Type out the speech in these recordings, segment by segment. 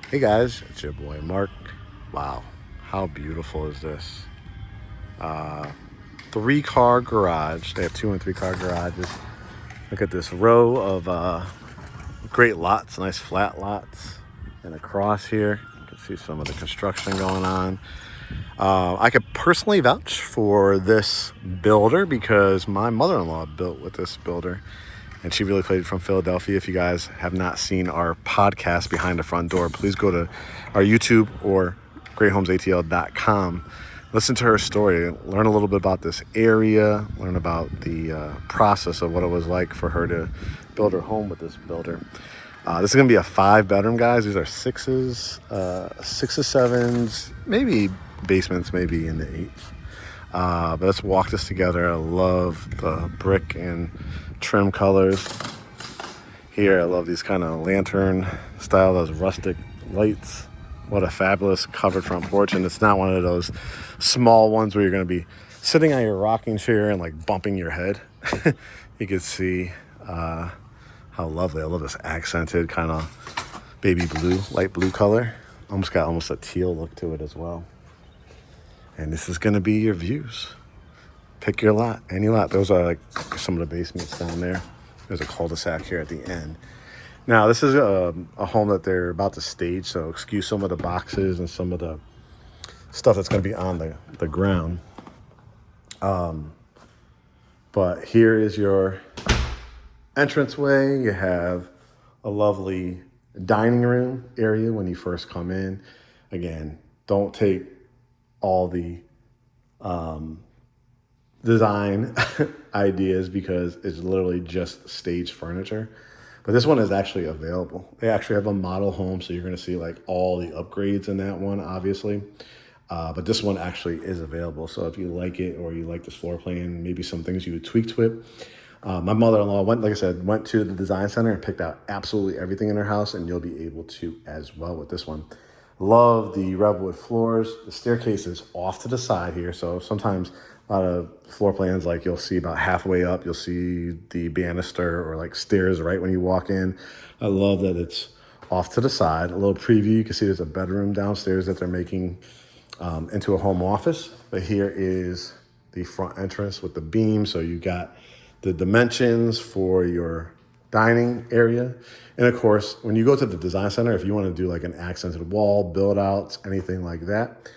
Hey guys, it's your boy Mark. Wow, how beautiful is this? Uh, 3-car garage. They have 2 and 3-car garages. Look at this row of great lots, nice flat lots. And across here, you can see some of the construction going on. I could personally vouch for this builder because my mother-in-law built with this builder. And she relocated from Philadelphia. If you guys have not seen our podcast Behind the Front Door, please go to our YouTube or GreatHomesATL.com. Listen to her story, learn a little bit about this area, learn about the process of what it was like for her to build her home with this builder. This is going to be a 5-bedroom, guys. These are 6s, 6s, 7s, maybe basements, maybe in the 8s. But let's walk this together. I love the brick and trim colors. Here, I love these kind of lantern style, those rustic lights. What a fabulous covered front porch. And it's not one of those small ones where you're going to be sitting on your rocking chair and like bumping your head. You can see how lovely. I love this accented kind of baby blue, light blue color. Almost a teal look to it as well. And this is going to be your views. Pick your lot, any lot. Those are like some of the basements down there. There's a cul-de-sac here at the end. Now, this is a home that they're about to stage, so excuse some of the boxes and some of the stuff that's going to be on the ground. But here is your entranceway. You have a lovely dining room area when you first come in. Again, don't take all the design ideas because it's literally just stage furniture. But this one is actually available. They actually have a model home, so you're going to see like all the upgrades in that one, obviously. But this one actually is available. So if you like it or you like this floor plan, maybe some things you would tweak to it. My mother-in-law went to the design center and picked out absolutely everything in her house, and you'll be able to as well with this one. Love the redwood floors. The staircase is off to the side here, so sometimes a lot of floor plans, like you'll see about halfway up, you'll see the banister or like stairs right when you walk in. I love that it's off to the side. A little preview, you can see there's a bedroom downstairs that they're making into a home office. But here is the front entrance with the beam, so you got the dimensions for your dining area. And of course, when you go to the design center, if you want to do like an accented wall, build outs, anything like that,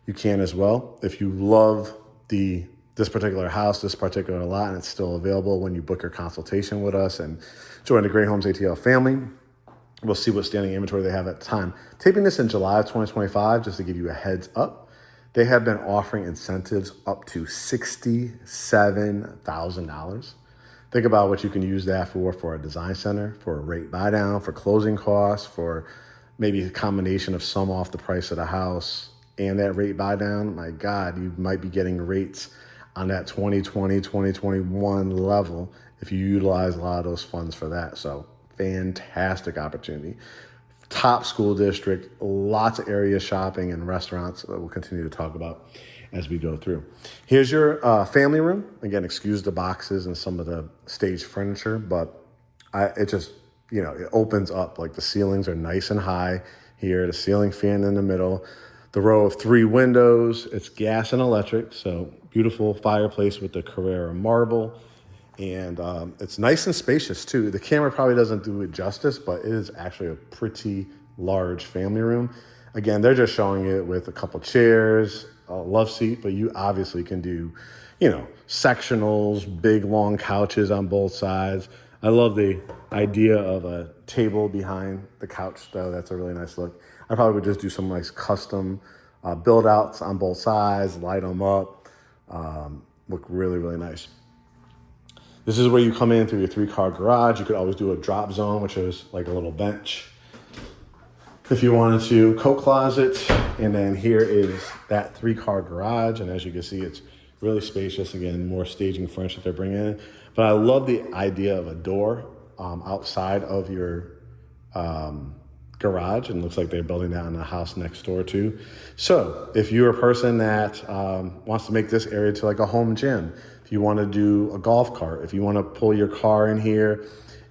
you can as well. If you love this particular house, this particular lot, and it's still available when you book your consultation with us and join the Great Homes ATL family, we'll see what standing inventory they have at the time. Taping this in July of 2025, just to give you a heads up, they have been offering incentives up to $67,000. Think about what you can use that for a design center, for a rate buy down, for closing costs, for maybe a combination of some off the price of the house and that rate buy down. My God, you might be getting rates on that 2020, 2021 level if you utilize a lot of those funds for that. So fantastic opportunity. Top school district, lots of area shopping and restaurants that we'll continue to talk about as we go through. Here's your family room. Again, excuse the boxes and some of the stage furniture, but it just, it opens up. Like the ceilings are nice and high here, the ceiling fan in the middle, the row of 3 windows. It's gas and electric, so beautiful fireplace with the Carrara marble. And it's nice and spacious too. The camera probably doesn't do it justice, but it is actually a pretty large family room. Again, they're just showing it with a couple chairs, a love seat, but you obviously can do, sectionals, big long couches on both sides. I love the idea of a table behind the couch, though. That's a really nice look. I probably would just do some nice custom build outs on both sides, light them up, look really, really nice. This is where you come in through your 3-car garage. You could always do a drop zone, which is like a little bench if you wanted to, coat closet. And then here is that 3-car garage. And as you can see, it's really spacious. Again, more staging furniture that they're bringing in. But I love the idea of a door outside of your garage. And it looks like they're building that on the house next door too. So if you're a person that wants to make this area to like a home gym, if you want to do a golf cart, if you want to pull your car in here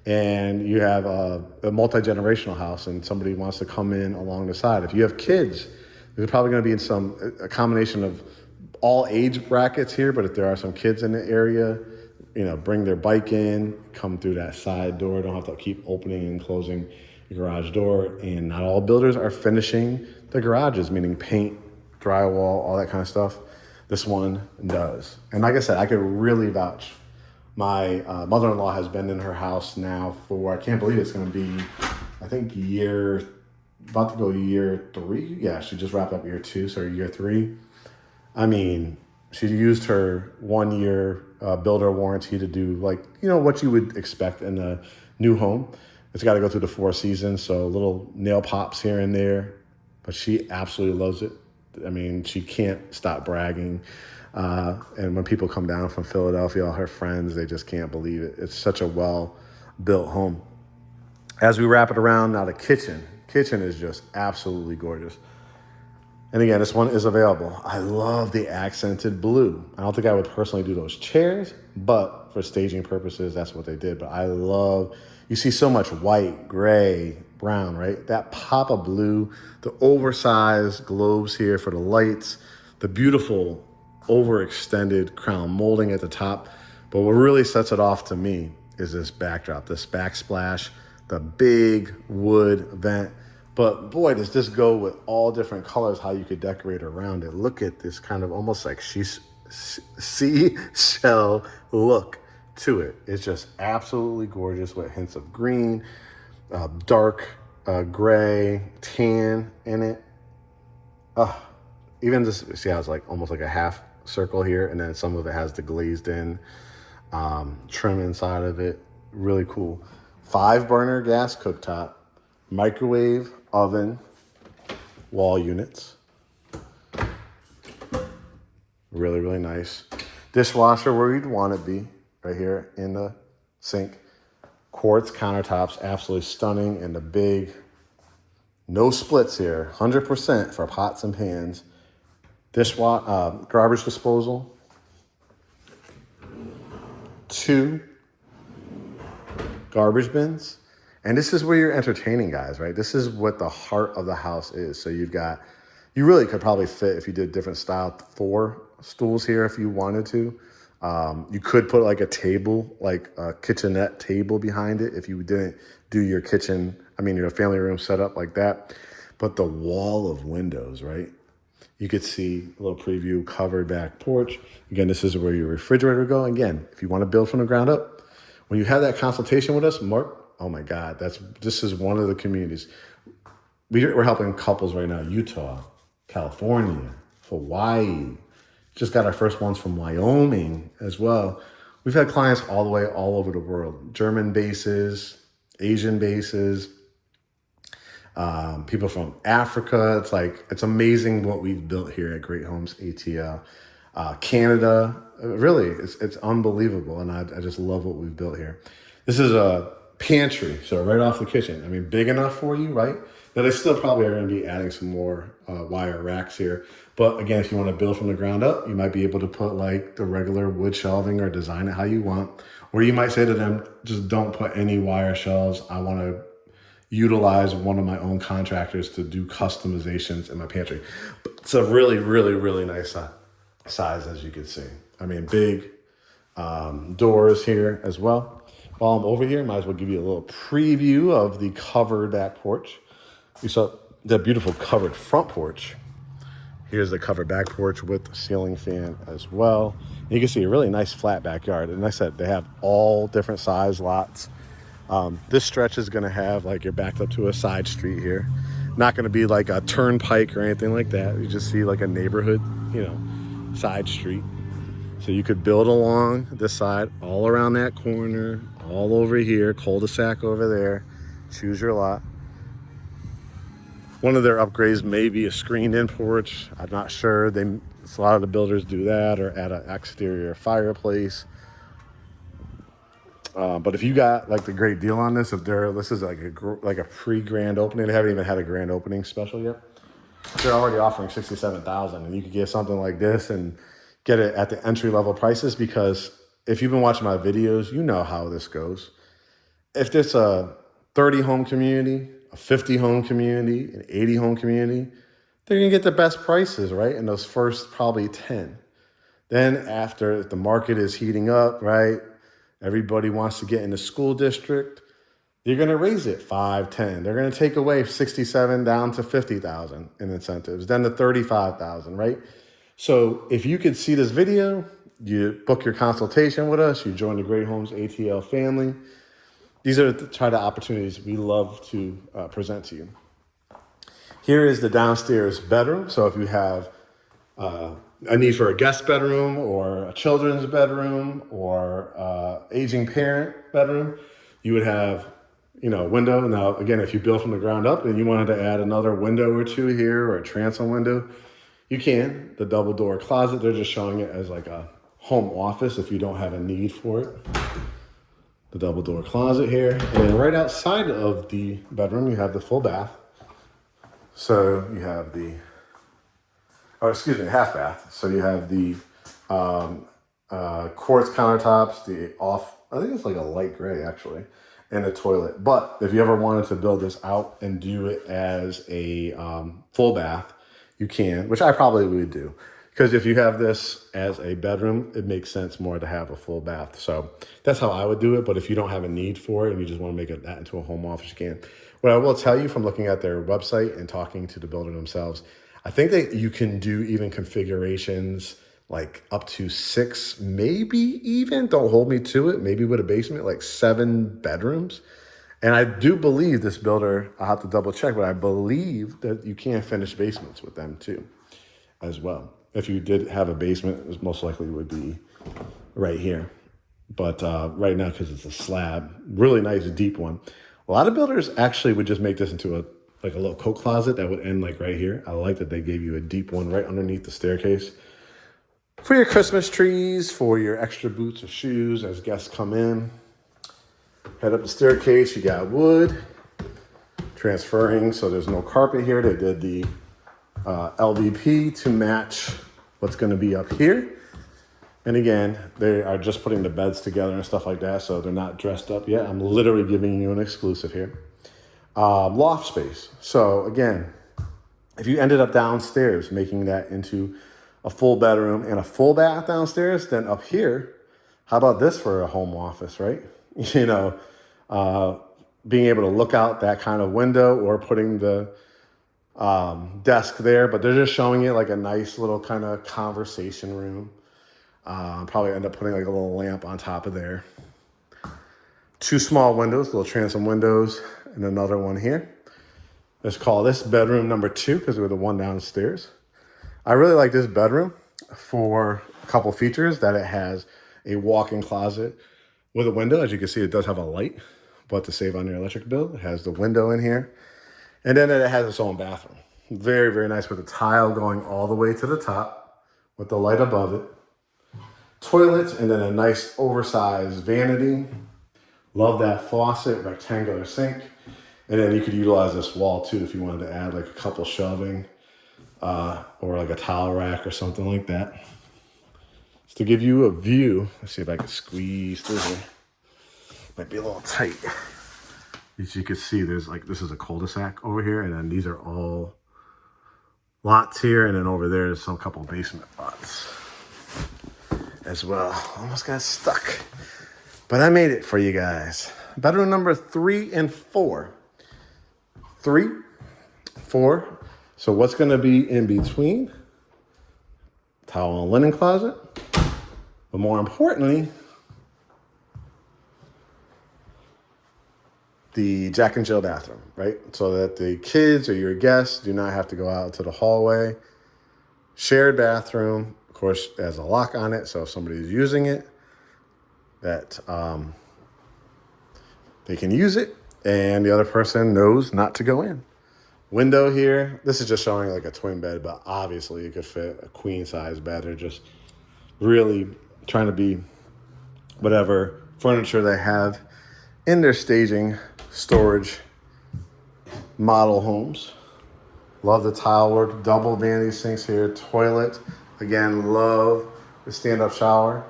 and you have a multi-generational house and somebody wants to come in along the side. If you have kids, there's probably going to be a combination of all age brackets here, but if there are some kids in the area, bring their bike in, come through that side door. Don't have to keep opening and closing the garage door. And not all builders are finishing the garages, meaning paint, drywall, all that kind of stuff. This one does. And like I said, I could really vouch. My mother-in-law has been in her house now for, I can't believe it's going to be, I think about to go year 3. Yeah, she just wrapped up year 2, so year 3. I mean, she used her 1-year builder warranty to do what you would expect in a new home. It's got to go through the 4 seasons, so little nail pops here and there, but she absolutely loves it. I mean, she can't stop bragging. And when people come down from Philadelphia, all her friends, they just can't believe it. It's such a well-built home. As we wrap it around, now the kitchen. Kitchen is just absolutely gorgeous. And again, this one is available. I love the accented blue. I don't think I would personally do those chairs, but for staging purposes, that's what they did. But you see so much white, gray, brown, right? That pop of blue, the oversized globes here for the lights, the beautiful overextended crown molding at the top. But what really sets it off to me is this backdrop, this backsplash, the big wood vent. But boy, does this go with all different colors, how you could decorate around it. Look at this kind of almost like seashell look to it. It's just absolutely gorgeous with hints of green, dark gray, tan in it. Even this, see how it's like almost like a half circle here, and then some of it has the glazed in trim inside of it. Really cool. 5-burner gas cooktop, microwave, oven, wall units. Really, really nice. Dishwasher where you'd want it to be, right here in the sink. Quartz countertops, absolutely stunning, and the big, no splits here, 100% for pots and pans. Garbage disposal. 2 garbage bins. And this is where you're entertaining, guys, right? This is what the heart of the house is. So you really could probably fit, if you did different style, 4 stools here if you wanted to. You could put like a table, like a kitchenette table behind it if you didn't do your your family room set up like that. But the wall of windows, right? You could see a little preview, covered back porch. Again, this is where your refrigerator would go. Again, if you want to build from the ground up, when you have that consultation with us, Mark, oh my God, this is one of the communities. We're helping couples right now, Utah, California, Hawaii. Just got our first ones from Wyoming as well. We've had clients all over the world. German bases, Asian bases, people from Africa. It's amazing what we've built here at GreatHomesATL. Canada, really, it's unbelievable. And I just love what we've built here. This is a pantry, so right off the kitchen. I mean, big enough for you, right? Now, they still probably are going to be adding some more wire racks here. But again, if you want to build from the ground up, you might be able to put like the regular wood shelving or design it how you want. Or you might say to them, just don't put any wire shelves. I want to utilize one of my own contractors to do customizations in my pantry. But it's a really, really, really nice size, as you can see. I mean, big doors here as well. While I'm over here, might as well give you a little preview of the covered back porch. You saw that beautiful covered front porch. Here's the covered back porch with the ceiling fan as well. And you can see a really nice flat backyard. And like I said, they have all different size lots. This stretch is going to have like you're backed up to a side street here. Not going to be like a turnpike or anything like that. You just see like a neighborhood, side street. So you could build along this side, all around that corner, all over here, cul-de-sac over there. Choose your lot. One of their upgrades may be a screened-in porch. I'm not sure. A lot of the builders do that, or add an exterior fireplace. But if you got like the great deal on this, this is like a pre-grand opening. They haven't even had a grand opening special yet. They're already offering $67,000, and you could get something like this and get it at the entry-level prices. Because if you've been watching my videos, you know how this goes. if there's a 30 home community, a 50 home community, an 80 home community, they're going to get the best prices, right? In those first probably 10. Then after the market is heating up, right? Everybody wants to get in the school district. You're going to raise it 5, 10. They're going to take away 67 down to 50,000 in incentives, then to 35,000, right? So if you could see this video, you book your consultation with us, you join the Great Homes ATL family. These are the kind of opportunities we love to present to you. Here is the downstairs bedroom. So if you have a need for a guest bedroom or a children's bedroom or aging parent bedroom, you would have, a window. Now, again, if you build from the ground up and you wanted to add another window or two here or a transom window, you can. The double door closet, they're just showing it as like a home office if you don't have a need for it. The double door closet here. And then right outside of the bedroom, you have the full bath. So you have half bath. So you have the quartz countertops, I think it's like a light gray actually, and a toilet. But if you ever wanted to build this out and do it as a full bath, you can, which I probably would do. Because if you have this as a bedroom, it makes sense more to have a full bath. So that's how I would do it. But if you don't have a need for it and you just want to make that into a home office, you can. What I will tell you from looking at their website and talking to the builder themselves, I think that you can do even configurations like up to 6, maybe even, don't hold me to it, maybe with a basement, like 7 bedrooms. And I do believe this builder, I'll have to double check, but I believe that you can finish basements with them too, as well. If you did have a basement, it most likely would be right here. But right now, because it's a slab, really nice deep one. A lot of builders actually would just make this into a little coat closet that would end like right here. I like that they gave you a deep one right underneath the staircase. For your Christmas trees, for your extra boots or shoes as guests come in. Head up the staircase, you got wood. Transferring, so there's no carpet here. They did the LVP to match what's going to be up here. And again, they are just putting the beds together and stuff like that, so they're not dressed up yet. I'm literally giving you an exclusive here. Loft space. So again, if you ended up downstairs making that into a full bedroom and a full bath downstairs, then up here, how about this for a home office, right? Being able to look out that kind of window or putting the desk there, but they're just showing it like a nice little kind of conversation room. Probably end up putting like a little lamp on top of there. 2 small windows, little transom windows, and another one here. Let's call this bedroom number 2 because we're the one downstairs. I really like this bedroom for a couple features, that it has a walk-in closet with a window. As you can see, it does have a light, but to save on your electric bill, it has the window in here. And then it has its own bathroom. Very, very nice with the tile going all the way to the top with the light above it. Toilet, and then a nice oversized vanity. Love that faucet, rectangular sink. And then you could utilize this wall too if you wanted to add like a couple shelving or like a towel rack or something like that. Just to give you a view, let's see if I can squeeze through here. Might be a little tight. As you can see, there's like, this is a cul-de-sac over here, and then these are all lots here, and then over there is some couple basement lots as well. Almost got stuck, but I made it for you guys. Bedroom number 3 and 4. 3, 4. So what's going to be in between? Towel and linen closet. But more importantly, the Jack and Jill bathroom, right? So that the kids or your guests do not have to go out to the hallway. Shared bathroom, of course, has a lock on it. So if somebody's using it, that they can use it and the other person knows not to go in. Window here. This is just showing like a twin bed, but obviously it could fit a queen size bed. They're just really trying to be whatever furniture they have in their staging storage model homes. Love the tile work, double vanity sinks here, toilet. Again, love the stand-up shower.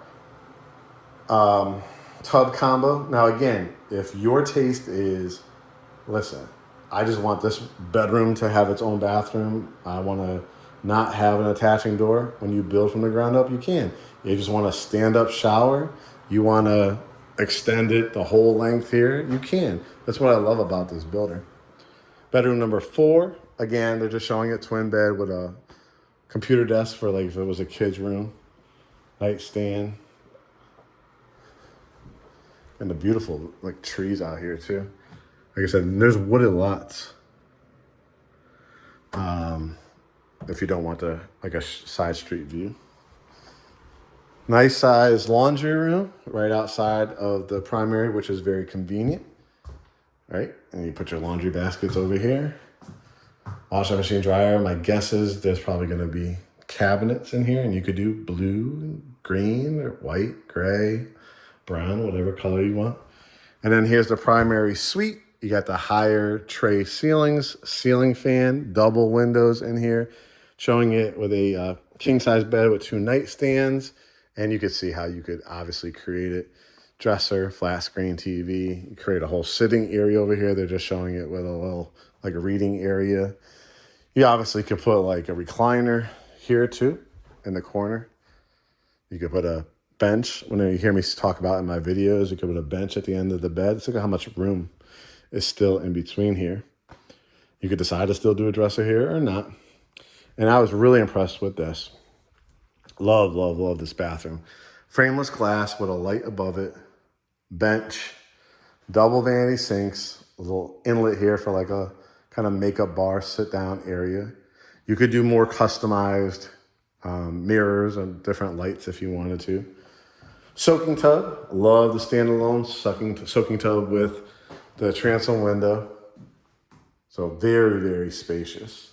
Tub combo. Now again, If your taste is, listen, I just want this bedroom to have its own bathroom. I want to not have an attaching door. When you build from the ground up, you can. You just want a stand-up shower. You want to extend it the whole length here. You can. That's what I love about this builder. Bedroom number 4. Again, they're just showing it twin bed with a computer desk for like if it was a kid's room. Nightstand. And the beautiful like trees out here too. Like I said, there's wooded lots. If you don't want like a side street view. Nice size laundry room right outside of the primary, which is very convenient. Right? And you put your laundry baskets over here. Washing machine, dryer. My guess is there's probably going to be cabinets in here, and you could do blue, green, or white, gray, brown, whatever color you want. And then here's the primary suite. You got the higher tray ceilings, ceiling fan, double windows in here, showing it with a king-size bed with 2 nightstands. And you could see how you could obviously create it. Dresser, flat screen TV. You create a whole sitting area over here. They're just showing it with a little, like a reading area. You obviously could put like a recliner here too, in the corner. You could put a bench. When you hear me talk about in my videos, you could put a bench at the end of the bed. Let's look at how much room is still in between here. You could decide to still do a dresser here or not. And I was really impressed with this. Love, love, love this bathroom. Frameless glass with a light above it. Bench. Double vanity sinks. A little inlet here for like a kind of makeup bar, sit down area. You could do more customized mirrors and different lights if you wanted to. Soaking tub. Love the standalone soaking tub with the transom window. So very, very spacious.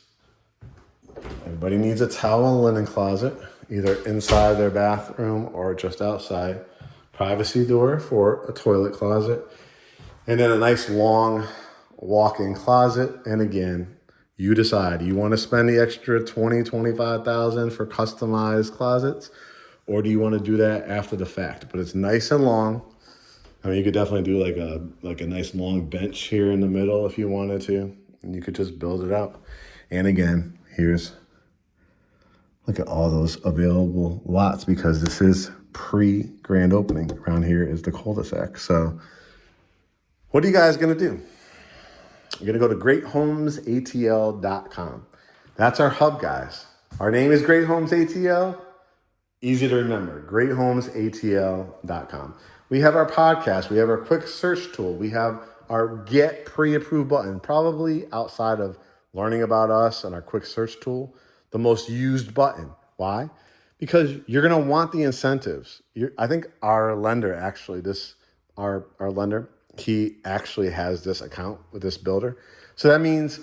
Everybody needs a towel and linen closet, either inside their bathroom or just outside. Privacy door for a toilet closet. And then a nice long walk-in closet. And again, you decide. You want to spend the extra $20,000, $25,000 for customized closets, or do you want to do that after the fact? But it's nice and long. I mean, you could definitely do like a nice long bench here in the middle if you wanted to, and you could just build it out. And again, look at all those available lots, because this is pre-grand opening. Around here is the cul-de-sac. So what are you guys going to do? You're going to go to GreatHomesATL.com. That's our hub, guys. Our name is GreatHomesATL. Easy to remember, GreatHomesATL.com. We have our podcast. We have our quick search tool. We have our get pre-approved button, probably outside of learning about us and our quick search tool, the most used button. Why? Because you're going to want the incentives. I think our lender actually, our lender, he actually has this account with this builder. So that means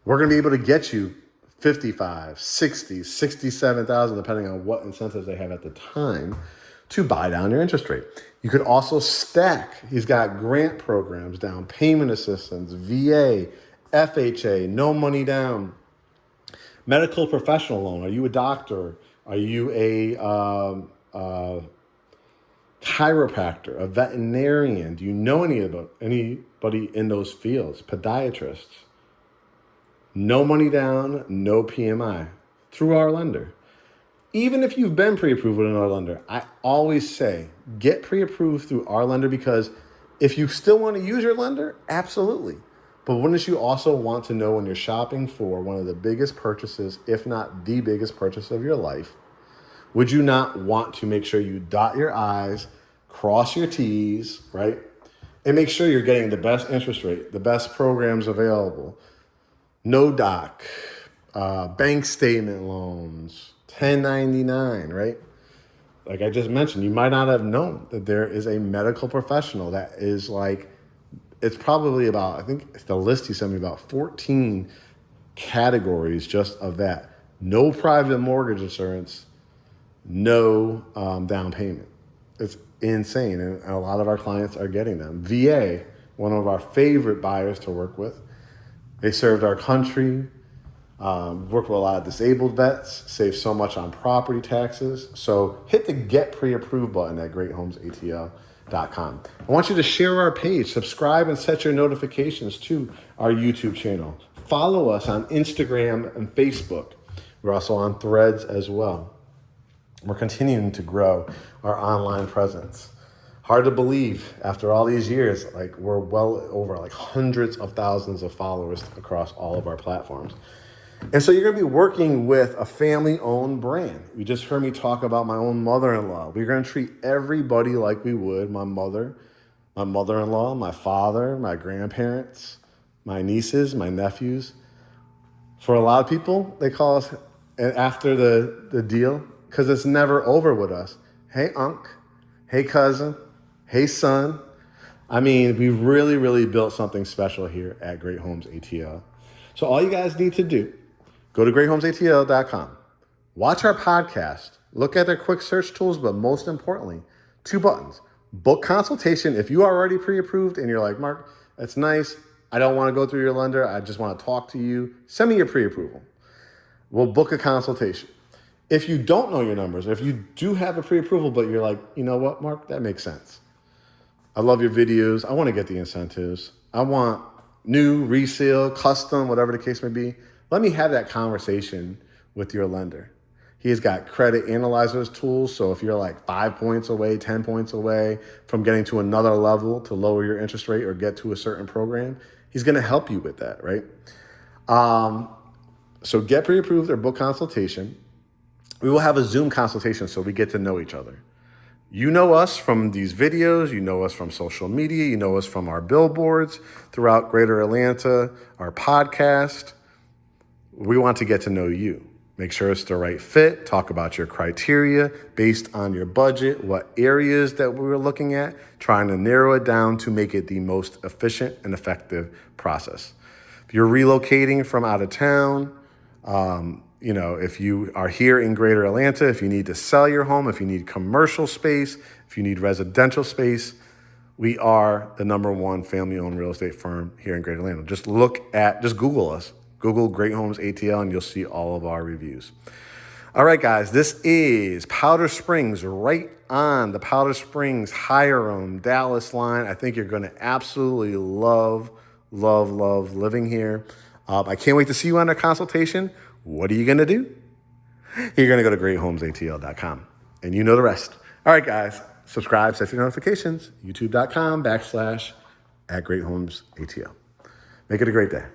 we're going to be able to get you 55, 60, 67,000, depending on what incentives they have at the time, to buy down your interest rate. You could also stack. He's got grant programs, down payment assistance, VA, FHA, no money down, medical professional loan. Are you a doctor? Are you a chiropractor, a veterinarian? Do you know anybody in those fields? Podiatrists. No money down, no PMI through our lender. Even if you've been pre-approved with another lender, I always say get pre-approved through our lender, because if you still want to use your lender, absolutely. But wouldn't you also want to know when you're shopping for one of the biggest purchases, if not the biggest purchase of your life, would you not want to make sure you dot your I's, cross your T's, right? And make sure you're getting the best interest rate, the best programs available. No doc, bank statement loans, 1099, right? Like I just mentioned, you might not have known that there is a medical professional that is like, it's probably about, I think the list he sent me, about 14 categories just of that. No private mortgage insurance, no down payment. It's insane. And a lot of our clients are getting them. VA, one of our favorite buyers to work with. They served our country, work with a lot of disabled vets, save so much on property taxes. So hit the get pre-approved button at Great Homes ATL. greathomesatl.com. I want you to share our page, subscribe, and set your notifications to our YouTube channel. Follow us on Instagram and Facebook. We're also on Threads as well. We're continuing to grow our online presence. Hard to believe after all these years, like we're well over like hundreds of thousands of followers across all of our platforms. And so you're going to be working with a family-owned brand. You just heard me talk about my own mother-in-law. We're going to treat everybody like we would my mother, my mother-in-law, my father, my grandparents, my nieces, my nephews. For a lot of people, they call us after the deal because it's never over with us. Hey, unc. Hey, cousin. Hey, son. I mean, we really, really built something special here at Great Homes ATL. So all you guys need to do, go to GreatHomesATL.com. Watch our podcast. Look at their quick search tools, but most importantly, 2 buttons. Book consultation. If you are already pre-approved and you're like, Mark, that's nice. I don't want to go through your lender. I just want to talk to you. Send me your pre-approval. We'll book a consultation. If you don't know your numbers, if you do have a pre-approval, but you're like, you know what, Mark, that makes sense. I love your videos. I want to get the incentives. I want new, resale, custom, whatever the case may be. Let me have that conversation with your lender. He's got credit analyzers tools. So if you're like 5 points away, 10 points away from getting to another level to lower your interest rate or get to a certain program, he's going to help you with that, right? So get pre-approved or book consultation. We will have a Zoom consultation so we get to know each other. You know us from these videos, you know us from social media, you know us from our billboards throughout Greater Atlanta, our podcast. We want to get to know you. Make sure it's the right fit. Talk about your criteria based on your budget, what areas that we were looking at, trying to narrow it down to make it the most efficient and effective process. If you're relocating from out of town, if you are here in Greater Atlanta, if you need to sell your home, if you need commercial space, if you need residential space, we are the #1 family-owned real estate firm here in Greater Atlanta. Just Google us. Google Great Homes ATL and you'll see all of our reviews. All right, guys, this is Powder Springs, right on the Powder Springs, Hiram, Dallas line. I think you're going to absolutely love living here. I can't wait to see you on a consultation. What are you going to do? You're going to go to GreatHomesATL.com and you know the rest. All right, guys, subscribe, set your notifications, youtube.com/@GreatHomesATL. Make it a great day.